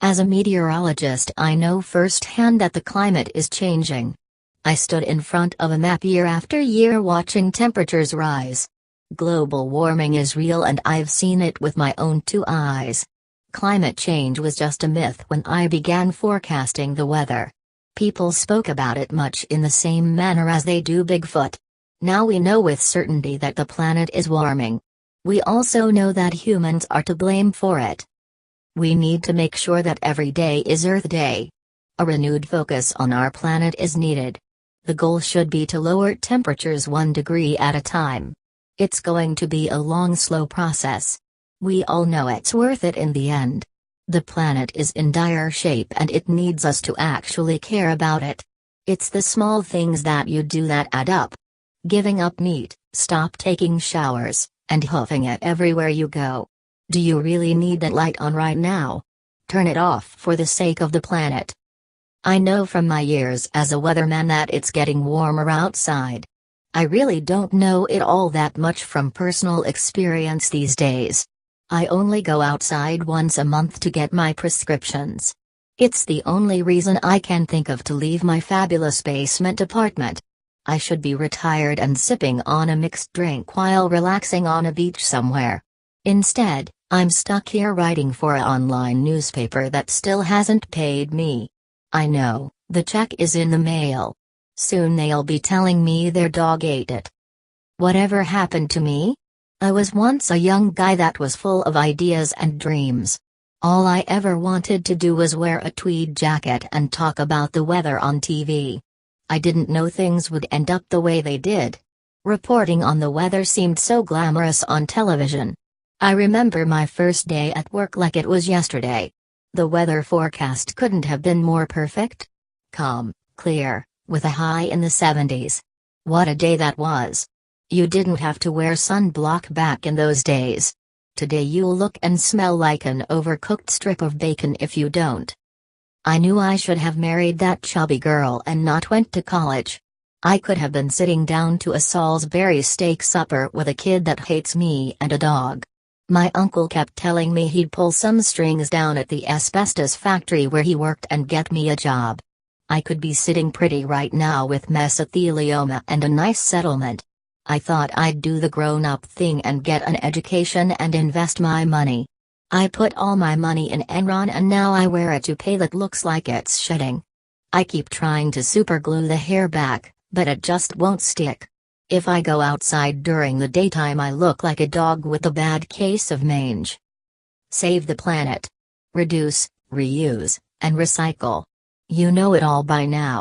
As a meteorologist, I know firsthand that the climate is changing. I stood in front of a map year after year watching temperatures rise. Global warming is real and I've seen it with my own two eyes. Climate change was just a myth when I began forecasting the weather. People spoke about it much in the same manner as they do Bigfoot. Now we know with certainty that the planet is warming. We also know that humans are to blame for it. We need to make sure that every day is Earth Day. A renewed focus on our planet is needed. The goal should be to lower temperatures 1 degree at a time. It's going to be a long, slow process. We all know it's worth it in the end. The planet is in dire shape and it needs us to actually care about it. It's the small things that you do that add up. Giving up meat, stop taking showers, and hoofing it everywhere you go. Do you really need that light on right now? Turn it off for the sake of the planet. I know from my years as a weatherman that it's getting warmer outside. I really don't know it all that much from personal experience these days. I only go outside once a month to get my prescriptions. It's the only reason I can think of to leave my fabulous basement apartment. I should be retired and sipping on a mixed drink while relaxing on a beach somewhere. Instead, I'm stuck here writing for an online newspaper that still hasn't paid me. I know, the check is in the mail. Soon they'll be telling me their dog ate it. Whatever happened to me? I was once a young guy that was full of ideas and dreams. All I ever wanted to do was wear a tweed jacket and talk about the weather on TV. I didn't know things would end up the way they did. Reporting on the weather seemed so glamorous on television. I remember my first day at work like it was yesterday. The weather forecast couldn't have been more perfect. Calm, clear, with a high in the 70s. What a day that was. You didn't have to wear sunblock back in those days. Today you'll look and smell like an overcooked strip of bacon if you don't. I knew I should have married that chubby girl and not went to college. I could have been sitting down to a Salisbury steak supper with a kid that hates me and a dog. My uncle kept telling me he'd pull some strings down at the asbestos factory where he worked and get me a job. I could be sitting pretty right now with mesothelioma and a nice settlement. I thought I'd do the grown-up thing and get an education and invest my money. I put all my money in Enron and now I wear a toupee that looks like it's shedding. I keep trying to superglue the hair back, but it just won't stick. If I go outside during the daytime I look like a dog with a bad case of mange. Save the planet. Reduce, reuse, and recycle. You know it all by now.